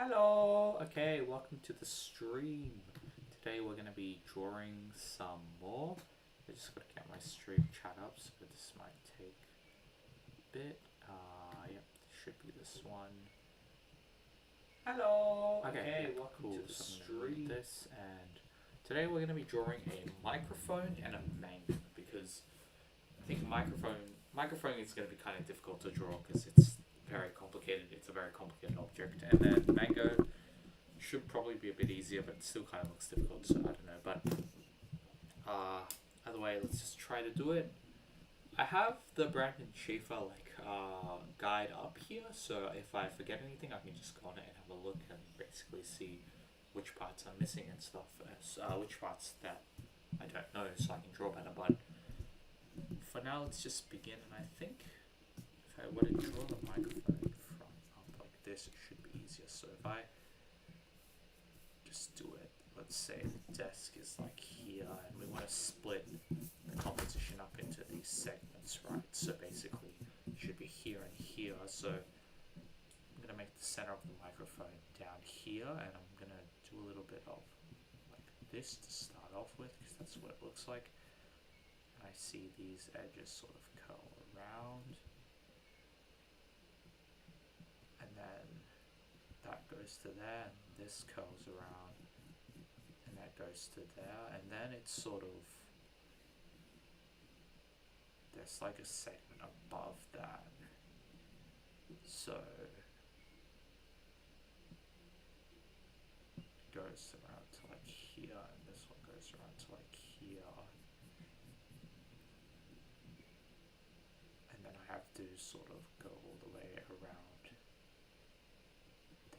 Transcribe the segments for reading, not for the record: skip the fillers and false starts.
Hello! Okay, welcome to the stream. Today we're going to be drawing some more. I just got to get my stream chat up, so this might take a bit. Yep, should be this one. Hello! Okay, yep, welcome to the stream. This, and today we're going to be drawing a microphone and a mango, because I think microphone is going to be kind of difficult to draw because it's very complicated. It's a very complicated object, and then mango should probably be a bit easier, but it still kind of looks difficult. So I don't know. But either way, let's just try to do it. I have the Brandon Schaefer guide up here, so if I forget anything, I can just go on it and have a look and basically see which parts I'm missing and stuff, which parts that I don't know, so I can draw better. But for now, let's just begin. And I think if I were to draw the microphone from up like this, it should be easier. So if I just do it, let's say the desk is like here, and we want to split the composition up into these segments, right? So basically, it should be here and here. So I'm gonna make the center of the microphone down here, and I'm gonna do a little bit of like this to start off with, because that's what it looks like. I see these edges sort of curl around, and then that goes to there, and this curls around, and that goes to there, and then it's sort of, there's like a segment above that, so it goes around to like here, and this one goes around to like here. Then I have to sort of go all the way around to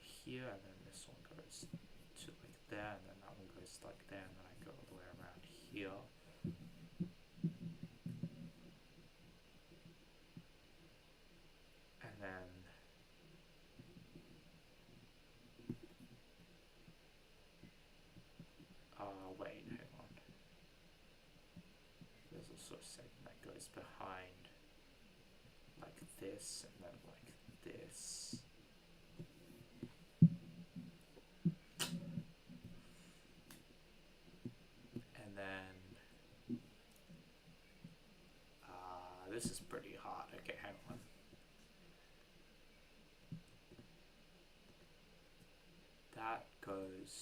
here, and then this one goes to like there, and then that one goes like there, and then I go all the way around here. And then wait, hang on. There's also a segment that goes behind like this, and then like this. And then this is pretty hard. Okay, hang on. That goes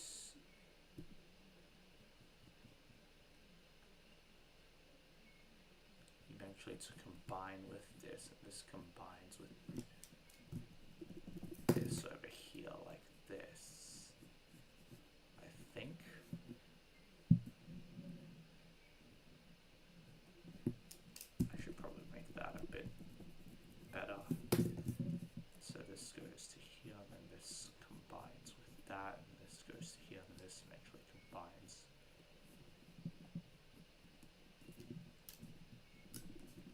eventually to combine with this, and this combines with this over here like this, I think. I should probably make that a bit better. So this goes to here, and then this combines with that, and this goes to here, and this eventually combines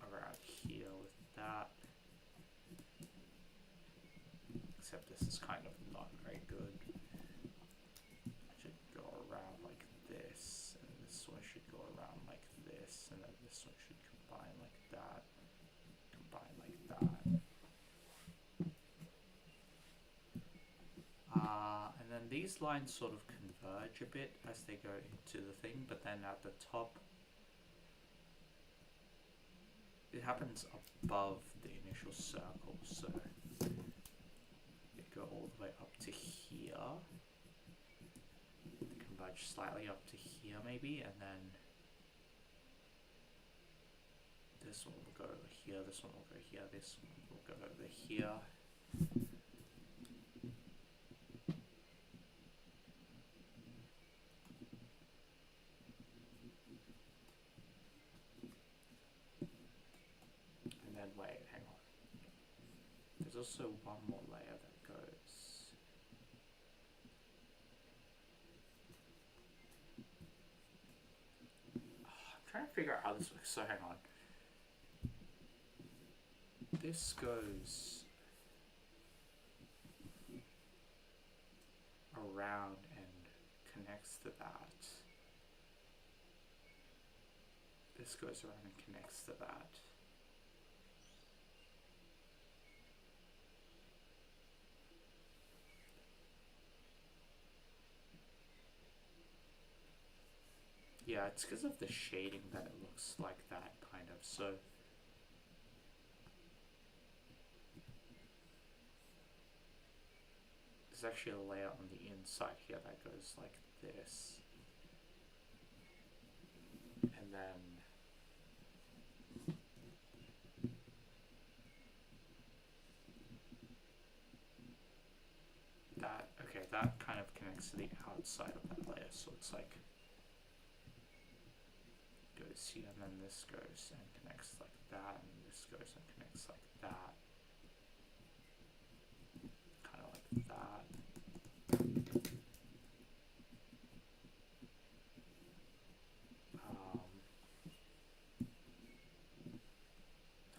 around here with that. Except this is kind of not very good. I should go around like this, and this one should go around like this, and then this one should combine like that, combine like that. And then these lines sort of converge a bit as they go into the thing, but then at the top, it happens above the initial circle, so it go all the way up to here, converge slightly up to here maybe, and then this one will go over here, this one will go here, this one will go over here. And then wait, hang on. There's also one more layer that goes. I'm trying to figure out how this works, so hang on. This goes around and connects to that. This goes around and connects to that. Yeah, it's because of the shading that it looks like that, kind of. So there's actually a layer on the inside here that goes like this. And then that, okay, that kind of connects to the outside of that layer. So it's like, goes here, and then this goes and connects like that, and this goes and connects like that. Kind of like that. Do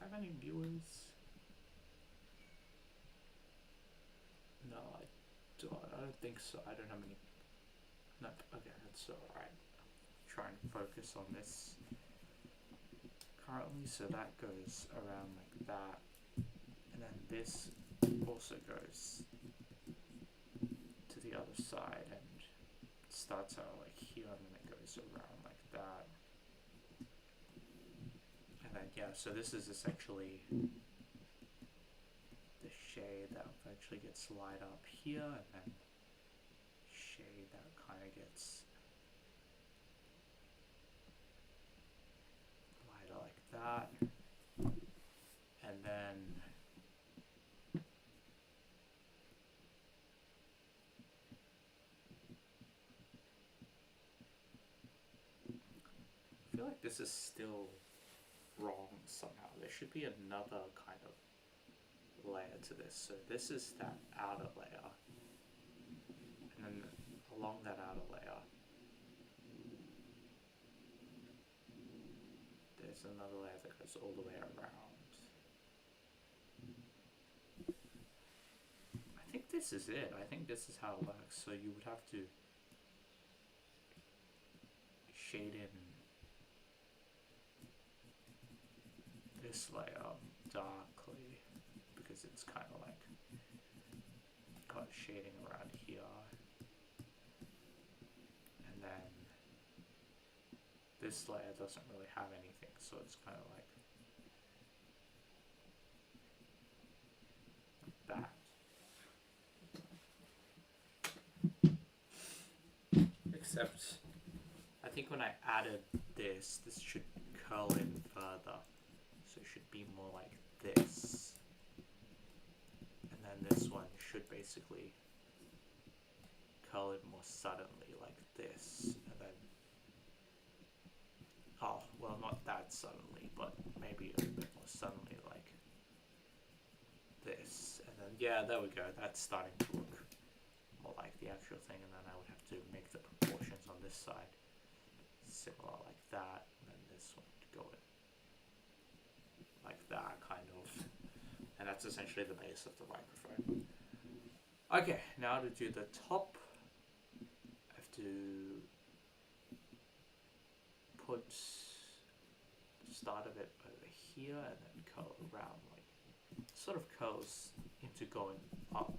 I have any viewers? No, I don't think so. I don't have any. Nope. Okay, that's alright. Try and focus on this currently. So that goes around like that, and then this also goes to the other side and starts out like here, and then it goes around like that. And then yeah, so this is essentially the shade that eventually gets light up here, and then shade that kind of gets lighter like that. And then I feel like this is still wrong somehow. There should be another kind of layer to this. So this is that outer layer, and then along that outer layer there's another layer that goes all the way around. I think this is it. I think this is how it works. So you would have to shade in this layer darkly, because it's kind of like got shading around here, and then this layer doesn't really have anything, so it's kind of like that. Except I think when I added this should curl in further, so it should be more like this, and then this one should basically curl in more suddenly like this, and then, oh well, not that suddenly, but maybe a bit more suddenly like this, and then yeah, there we go, that's starting to look more like the actual thing. And then I would have to make the proportions on this side similar like that, and then this one would go in like that, kind of. And that's essentially the base of the microphone. Okay, now to do the top, I have to put the start of it over here, and then curl around, like, sort of curls into going up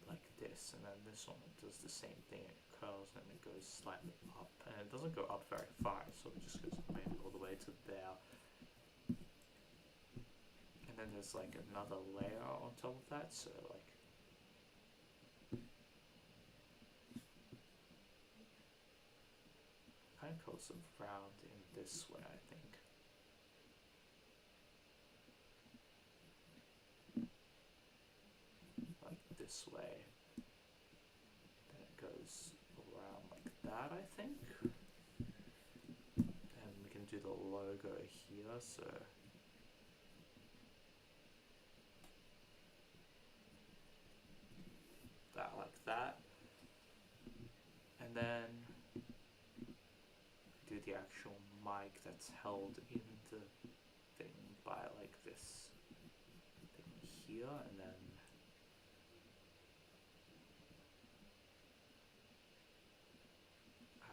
like this, and then this one does the same thing. It curls and it goes slightly up, and it doesn't go up very far, so it just goes maybe all the way to there. And then there's like another layer on top of that, so like kind of curls around in this way, I think. Like this way. Then it goes around like that, I think. And we can do the logo here, so that like that. And then do the actual mic that's held in the thing by like this thing here, and then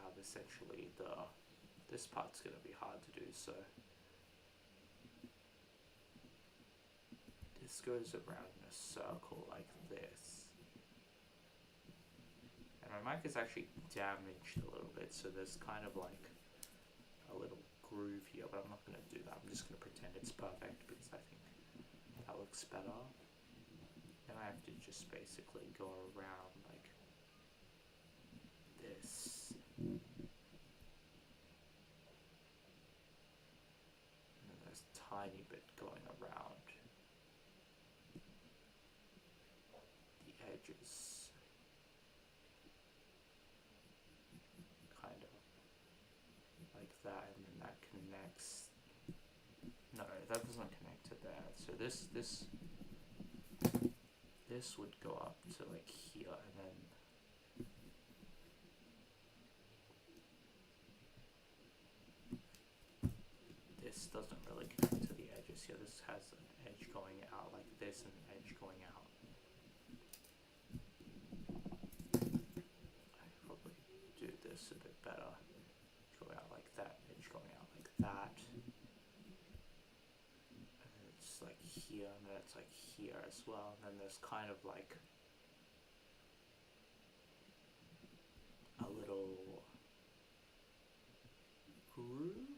have essentially this part's gonna be hard to do, so this goes around in a circle like this. And my mic is actually damaged a little bit, so there's kind of like a little groove here, but I'm not going to do that. I'm just going to pretend it's perfect because I think that looks better. Then I have to just basically go around like this. And then there's a tiny bit going around the edges. Kind of like that, and then that connects. No, that doesn't connect to that. So this would go up to like here, and then this doesn't really connect to the edges here. This has an edge going out like this and an edge going out. I could probably do this a bit better. Go out like that, edge going out like that. And then it's like here, and then it's like here as well. And then there's kind of like a little groove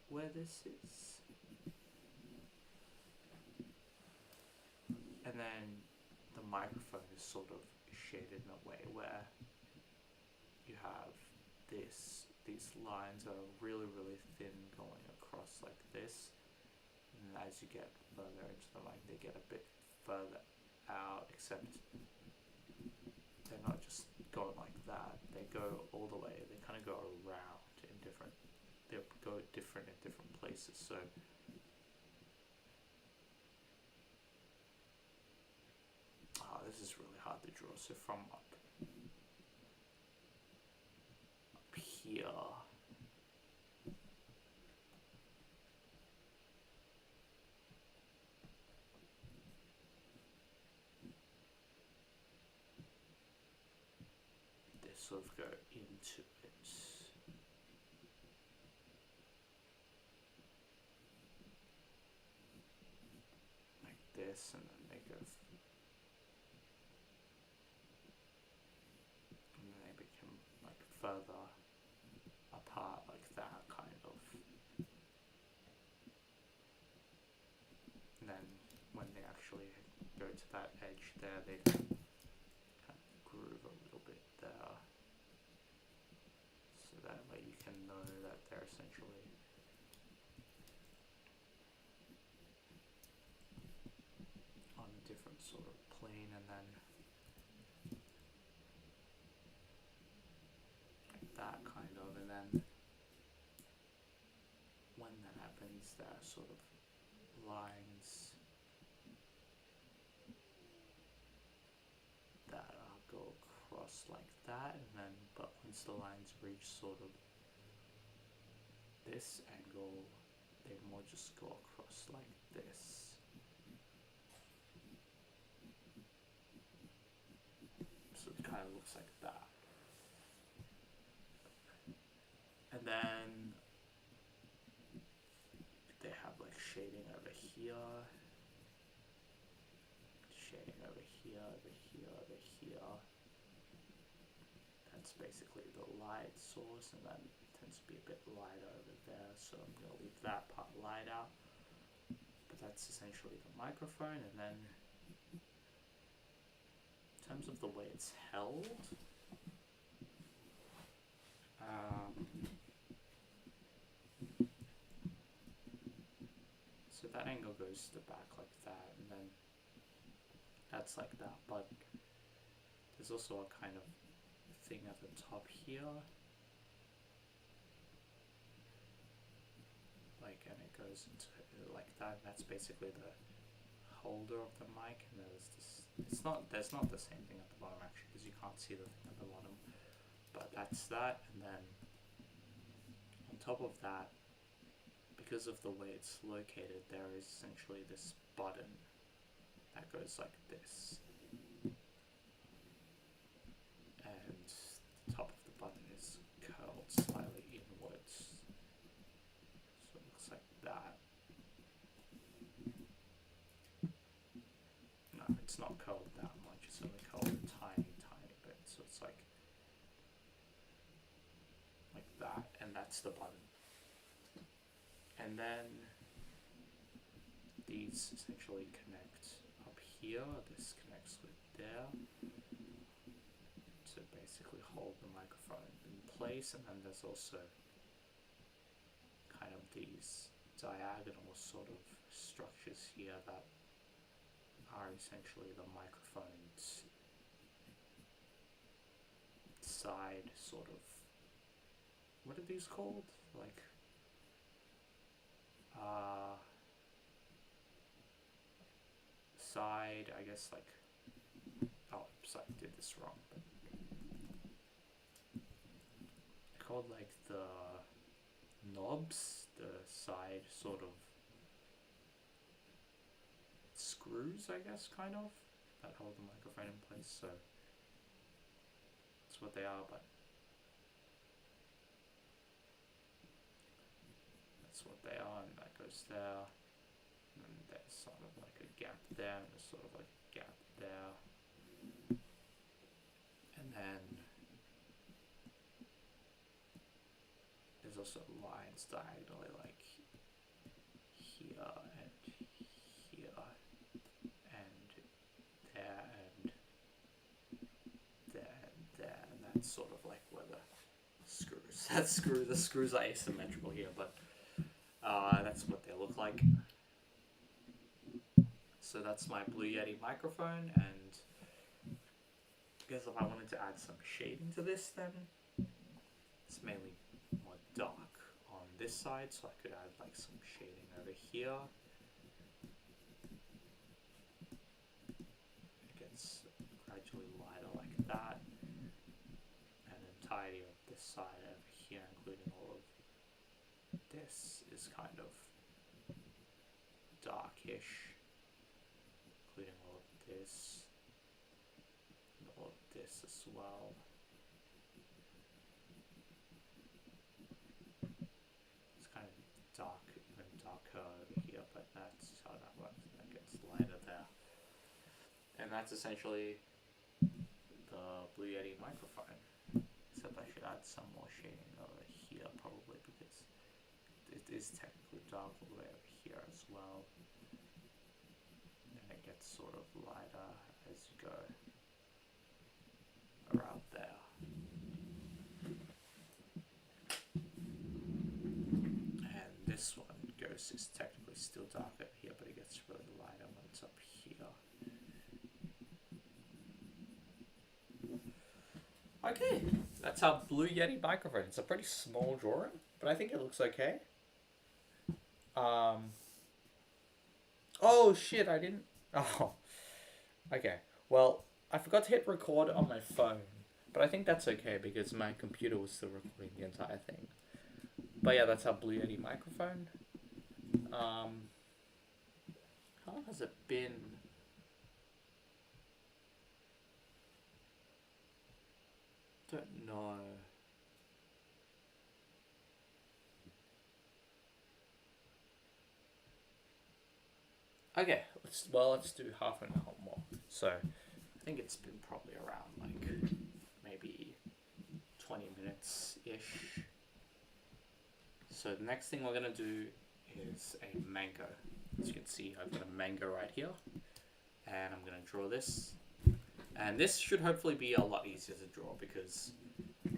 where this is. And then the microphone is sort of shaded in a way where you have these lines that are really, really thin going across like this. And as you get further into the mic, they get a bit further out, except they're not just going like that. They go all the way. They kind of go around in different. They go different in different places. So this is really hard to draw. So from up here, they sort of go into it. Like this, and then they go. And then they become like further apart like that, kind of. And then when they actually go to that edge there, they kind of groove a little bit there. So that way you can know that they're essentially on a different sort of plane, and then that kind of, and then when that happens, there are sort of lines that go across like that, and then but once the lines reach sort of this angle, they more just go across like this. So it kind of looks like that. And then they have like shading over here, shading over here, over here, over here. That's basically the light source, and then it tends to be a bit lighter over there, so I'm going to leave that part light out. But that's essentially the microphone, and then in terms of the way it's held, so that angle goes to the back like that, and then that's like that, but there's also a kind of thing at the top here, like, and it goes into like that, and that's basically the holder of the mic, and there's this, there's not the same thing at the bottom actually, because you can't see the thing at the bottom, but that's that. And then on top of that, because of the way it's located, there is essentially this button that goes like this, and the top of the button is curled slightly inwards, so it looks like that. No, it's not curled that much, it's only curled a tiny bit, so it's like that's the button. And then these essentially connect up here. This connects with there to basically hold the microphone in place. And then there's also kind of these diagonal sort of structures here that are essentially the microphone's side sort of, what are these called? Like, side, I guess, like, oh, sorry, I did this wrong, but they're called like the knobs, the side sort of screws, I guess, kind of, that hold the microphone in place. So that's what they are, but that's what they are, and that goes there, and then there's sort of like a gap there, and there's sort of like a gap there, and then there's also lines diagonally, like here and here and there and there and there, and that's sort of like where the screws are asymmetrical here, but that's what they look like. So that's my Blue Yeti microphone, and I guess if I wanted to add some shading to this, then it's mainly more dark on this side, so I could add like some shading over here. It gets gradually lighter like that, and then tidy up this side over here, including all of this is kind of darkish, including all of this and all of this as well. It's kind of dark, even darker over here, but that's how that works. That gets lighter there. And that's essentially the Blue Yeti microphone. Except I should add some more shading over here probably, because it is technically dark all the way over here as well. And it gets sort of lighter as you go around there. And this one is technically still dark over here, but it gets really lighter when it's up here. Okay, that's our Blue Yeti microphone. It's a pretty small drawing, but I think it looks okay. Oh shit, I didn't. Oh, okay. Well, I forgot to hit record on my phone, but I think that's okay because my computer was still recording the entire thing. But yeah, that's our Blue Yeti microphone. How long has it been? Don't know. Okay, let's do half an hour more. So I think it's been probably around like maybe 20 minutes ish. So the next thing we're gonna do is a mango. As you can see, I've got a mango right here, and I'm gonna draw this. And this should hopefully be a lot easier to draw because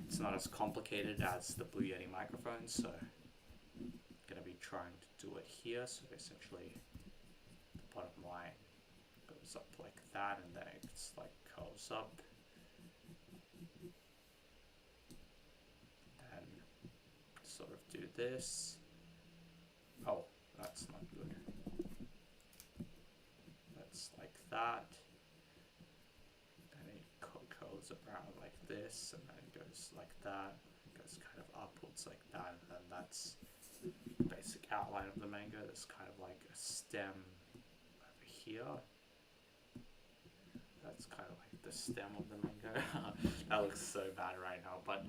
it's not as complicated as the Blue Yeti microphone. So I'm gonna be trying to do it here. So essentially, the bottom line goes up like that, and then it's like curls up. Then sort of do this. Oh, that's not good. That's like that. Then it curls around like this, and then it goes like that. It goes kind of upwards like that, and then that's the basic outline of the mango. There's kind of like a stem over here. That's kind of like the stem of the mango. That looks so bad right now, but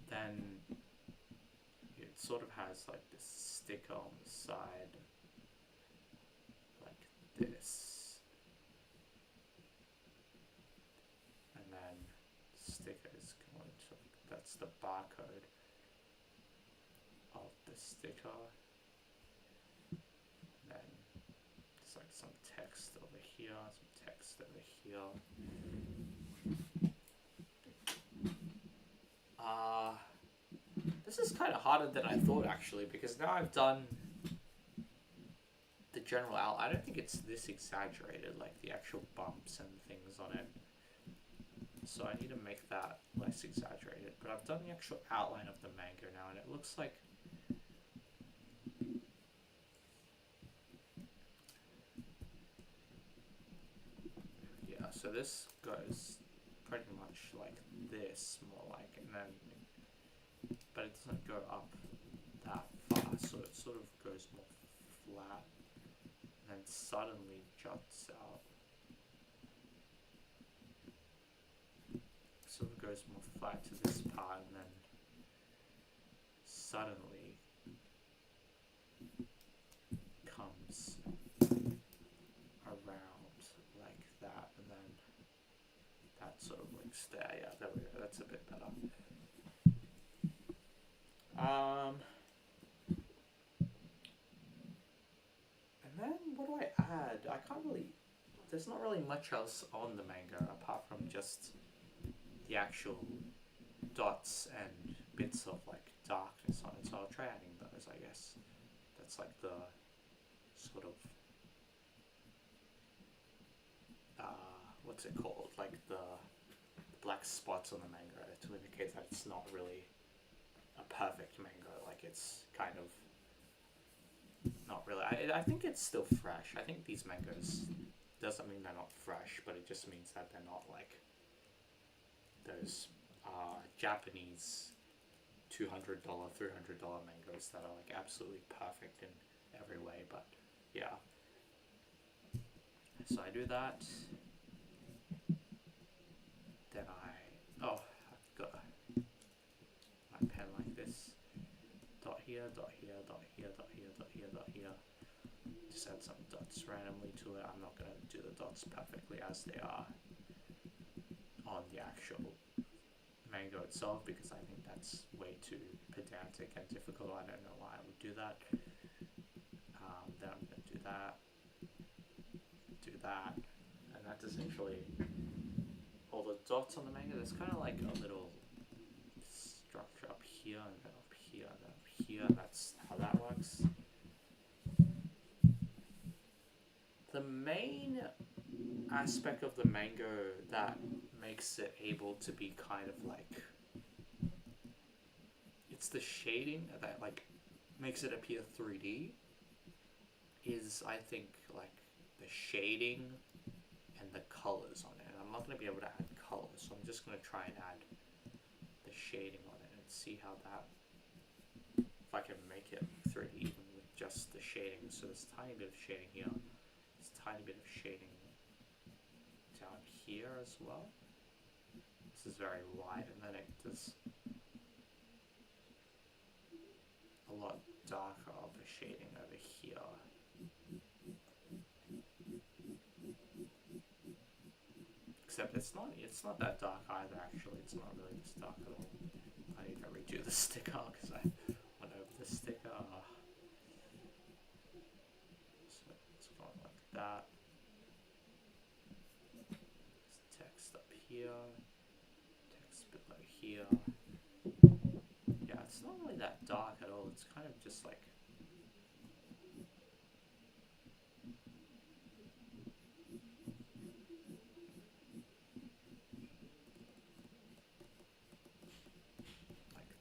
then it sort of has like this sticker on the side, like this, and then the sticker is going to that's the barcode of the sticker. And then there's like some text over here, some text over here. This is kind of harder than I thought, actually, because now I've done the general out. I don't think it's this exaggerated, like the actual bumps and things on it. So I need to make that less exaggerated. But I've done the actual outline of the manga now, and it looks like yeah. So this goes pretty much like this, more like, and then, but it doesn't go up that far, so it sort of goes more flat, and then suddenly juts out. Sort of goes more flat to this part, and then suddenly comes around like that, and then that sort of links there. Yeah, there we go. That's a bit better. And then what do I add? I can't really. There's not really much else on the manga apart from just the actual dots and bits of like darkness on it. So I'll try adding those, I guess. That's like the sort of what's it called? Like the black spots on the manga to indicate that it's not really a perfect manga. Like it's kind of not really. I think it's still fresh. I think these mangas doesn't mean they're not fresh, but it just means that they're not like those Japanese $200, $300 mangoes that are like absolutely perfect in every way. But yeah, so I do that. Then I've got my pen like this. Dot here, dot here, dot here, dot here, dot here, dot here. Just add some dots randomly to it. I'm not gonna do the dots perfectly as they are on the actual manga itself because I think that's way too pedantic and difficult. I don't know why I would do that. Then I'm going to do that, and that's essentially all the dots on the manga. There's kind of like a little structure up here and then up here and then up here. That's how that works. The main aspect of the manga that makes it able to be kind of like, it's the shading that like makes it appear 3D, is I think like the shading and the colors on it. And I'm not going to be able to add colors, so I'm just going to try and add the shading on it and see how that, if I can make it 3D even with just the shading. So there's a tiny bit of shading here, there's a tiny bit of shading down here as well. This is very light, and then it does a lot darker of the shading over here. Except it's not that dark either, actually. It's not really this dark at all. I need to redo the sticker because I went over the sticker. So it's going like that. There's text up here. Text below here. Yeah, it's not really that dark at all. It's kind of just like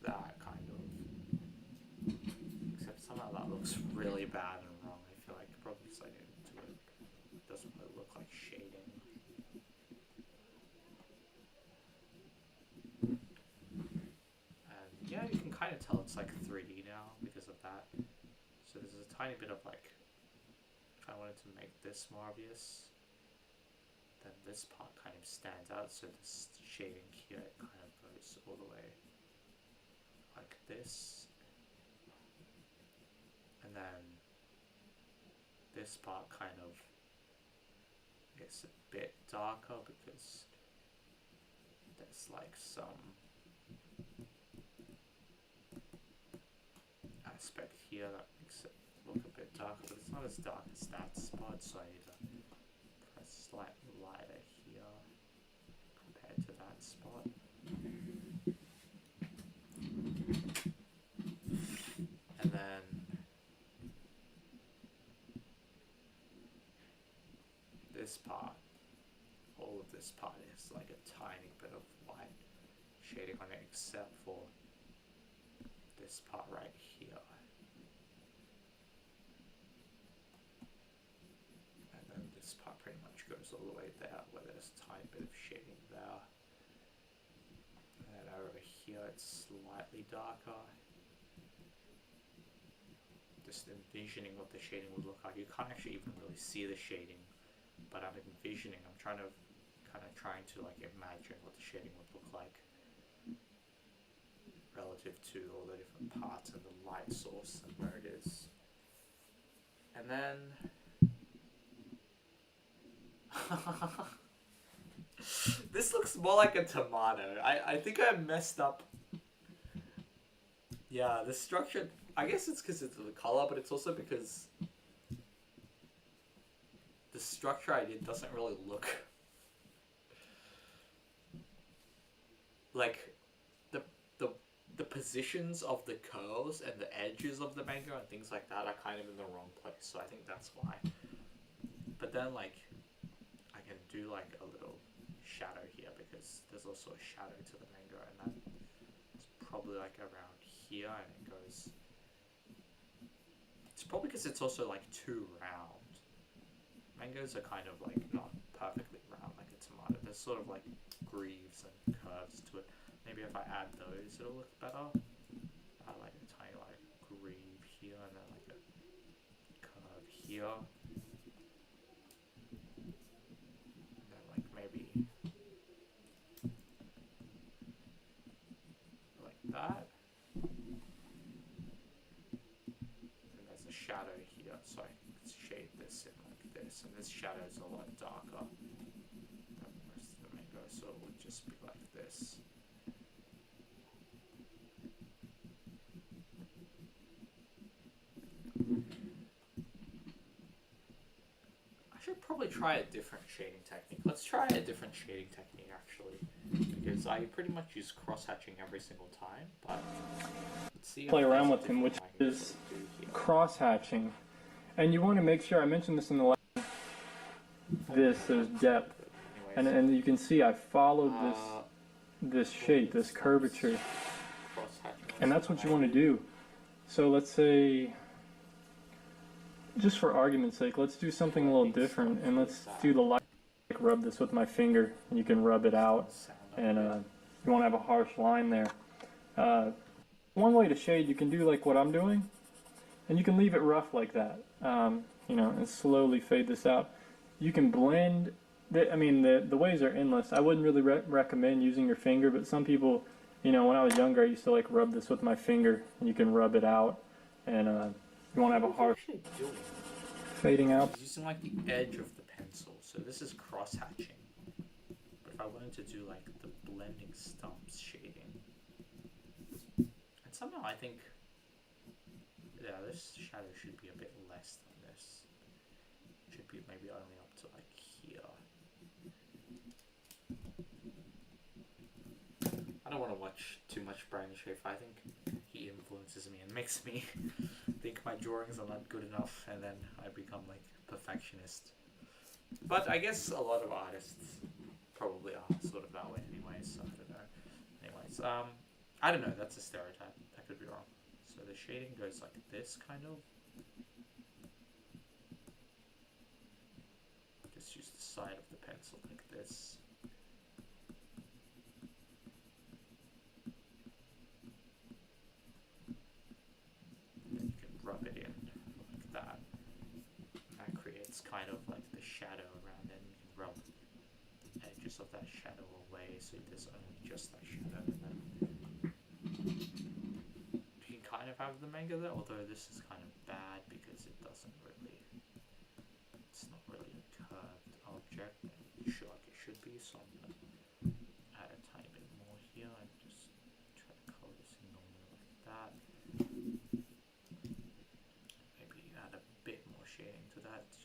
that kind of. Except somehow that looks really bad and wrong. I feel like probably because I didn't do it. It doesn't really look like shading. And yeah, you can kind of tell it's like 3D now because of that. So there's a tiny bit of like, if I wanted to make this more obvious, then this part kind of stands out. So this shading here kind of goes all the way like this, and then this part kind of is a bit darker because there's like some aspect here that makes it look a bit darker, but it's not as dark as that spot, so I need to press slightly lighter here compared to that spot. And then this part, all of this part is like a tiny bit of light shading on it, except for this part right here. And then this part pretty much goes all the way there, where there's a tiny bit of shading there. And then over here it's slightly darker. Just envisioning what the shading would look like. You can't actually even really see the shading, but I'm envisioning, I'm trying to like imagine what the shading would look like relative to all the different parts and the light source and where it is. And then this looks more like a tomato. I think I messed up. Yeah, the structure, I guess it's because it's the color, but it's also because the structure I did doesn't really look like the positions of the curls and the edges of the mango and things like that are kind of in the wrong place, so I think that's why. But then like I can do like a little shadow here because there's also a shadow to the mango, and that's probably like around here, and it goes, it's probably because it's also like too round. Mangoes are kind of like not perfectly round like a tomato. There's sort of like grooves and curves to it. Maybe if I add those, it'll look better. Add like a tiny like groove here and then like a curve here. And then like maybe like that. And there's a shadow here, so I can shade this in like this. And this shadow is a lot darker than the rest of the mango, so it would just be like this. I should probably try a different shading technique. Let's try a different shading technique actually, because I pretty much use cross-hatching every single time, but let's see. Play around with him, which is cross-hatching. And you want to make sure, I mentioned this in the last, there's depth. And you can see I followed this shape, this curvature. And that's what you want to do. So let's say, just for argument's sake, let's do something a little different, and let's do the light. Like rub this with my finger, and you can rub it out, and you won't have a harsh line there. One way to shade, you can do like what I'm doing, and you can leave it rough like that, you know, and slowly fade this out. You can blend. The ways are endless. I wouldn't really recommend using your finger, but some people, you know, when I was younger, I used to like rub this with my finger, and you can rub it out, and you won't have a harsh fading out. I'm using like the edge of the pencil, so this is cross-hatching. But if I wanted to do like the blending stumps shading, and somehow I think, yeah, this shadow should be a bit less than this. It should be maybe only up to like here. I don't want to watch too much Brandon Schaefer. I think he influences me and makes me think my drawings are not good enough, and then I become like perfectionist. But I guess a lot of artists probably are sort of that way anyways, so I don't know. Anyways, I don't know, that's a stereotype. I could be wrong. So the shading goes like this, kind of. Just use the side of the pencil like this. Then you can rub it in like that. And that creates kind of like the shadow around it. You can rub the edges of that shadow away so there's only just that shadow. And then you can kind of have the manga there, although this is kind of bad because it doesn't really, it's not really a curved object. I'm sure like it should be, so I'm gonna add a tiny bit more here and just try to color this in normally like that.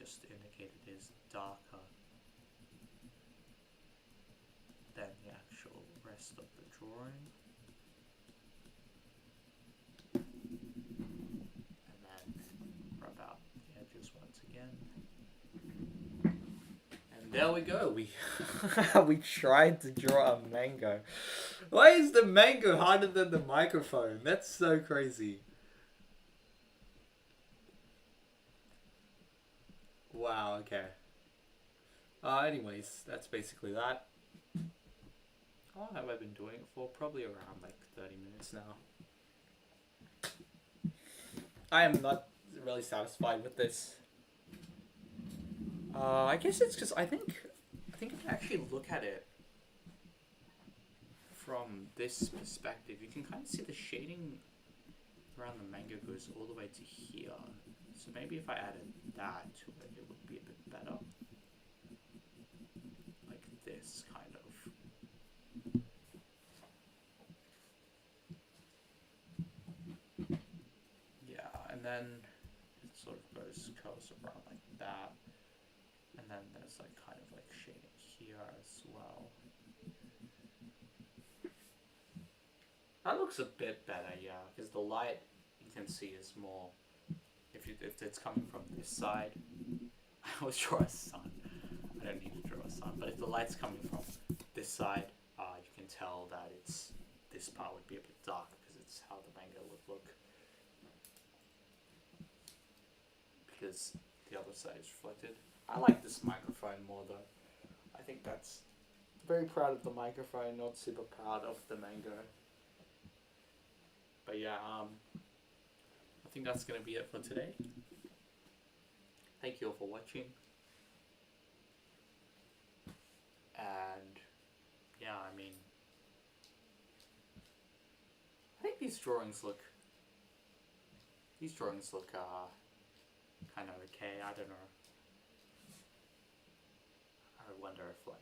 just indicated is darker than the actual rest of the drawing. And then rub out the edges once again. And there we go. We tried to draw a mango. Why is the mango harder than the microphone? That's so crazy. Wow, okay. Anyways, that's basically that. How long have I been doing it for? Probably around like 30 minutes now. I am not really satisfied with this. I guess it's because I think I can actually look at it from this perspective. You can kind of see the shading around the mango goes all the way to here. So maybe if I added that to it, it would be a bit better. Like this, kind of. Yeah, and then it sort of curls around like that. And then there's like kind of like shading here as well. That looks a bit better, yeah, because the light you can see is more. If it's coming from this side, I always draw a sun. I don't need to draw a sun, but if the light's coming from this side, you can tell that this part would be a bit dark because it's how the mango would look. Because the other side is reflected. I like this microphone more though. I think that's very proud of the microphone, not super proud of the mango. But yeah, I think that's gonna be it for today. Thank you all for watching. And yeah, I mean, I think these drawings look kind of okay. I don't know. I wonder if like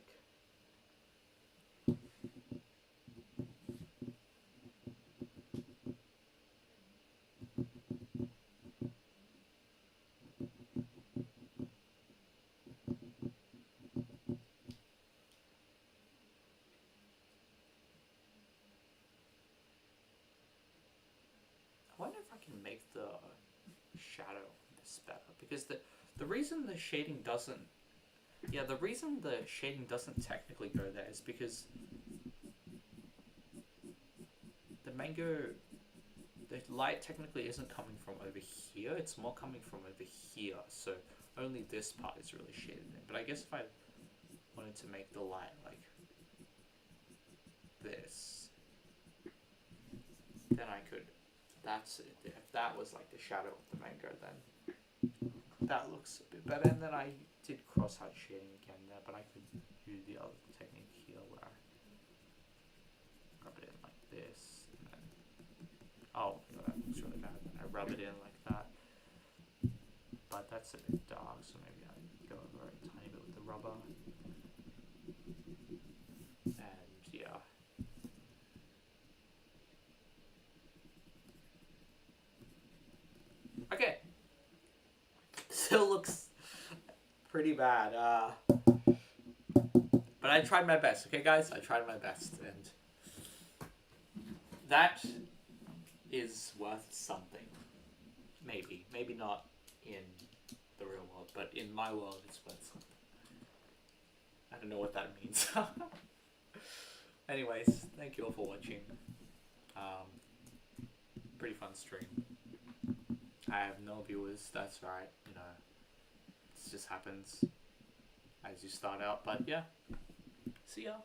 make the shadow this better, because the reason the shading doesn't technically go there is because the light technically isn't coming from over here, it's more coming from over here, so only this part is really shaded in. But I guess if I wanted to make the light like this, then I could. That's it. If that was like the shadow of the mango, then that looks a bit better. And then I did cross-hatch shading again there, but I could use the other technique here where I rub it in like this. And then, oh, no, that looks really bad. I rub it in like that. But that's a bit dark, so maybe I go over it a tiny bit with the rubber. And yeah. Okay. Still looks pretty bad. But I tried my best, okay guys? I tried my best, and that is worth something. Maybe. Maybe not in the real world, but in my world it's worth something. I don't know what that means. Anyways, thank you all for watching. Pretty fun stream. I have no viewers, that's right, you know, it just happens as you start out, but yeah, see ya.